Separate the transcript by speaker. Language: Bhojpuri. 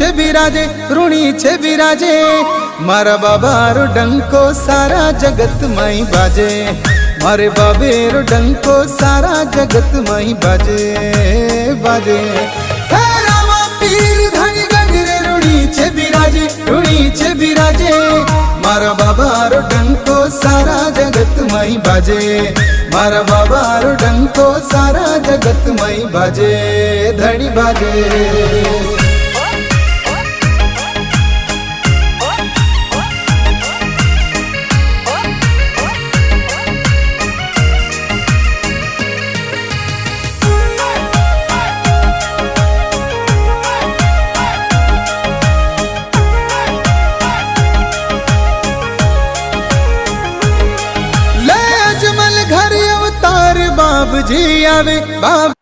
Speaker 1: छे बिराजे, ऋणी छे बिराजे। मारा बाबारो डंको सारा जगत में बाजे, मारे बाबेरो डंको सारा जगत में बाजे बाजे। हे रामा पीर धनी गंजरे, ऋणी छे बिराजे, ऋणी छे बिराजे। मारा बाबारो डंको सारा जगत में बाजे, मारा बाबारो डंको सारा जगत में बाजे, धनी बाजे। बाबूजी आवे बाब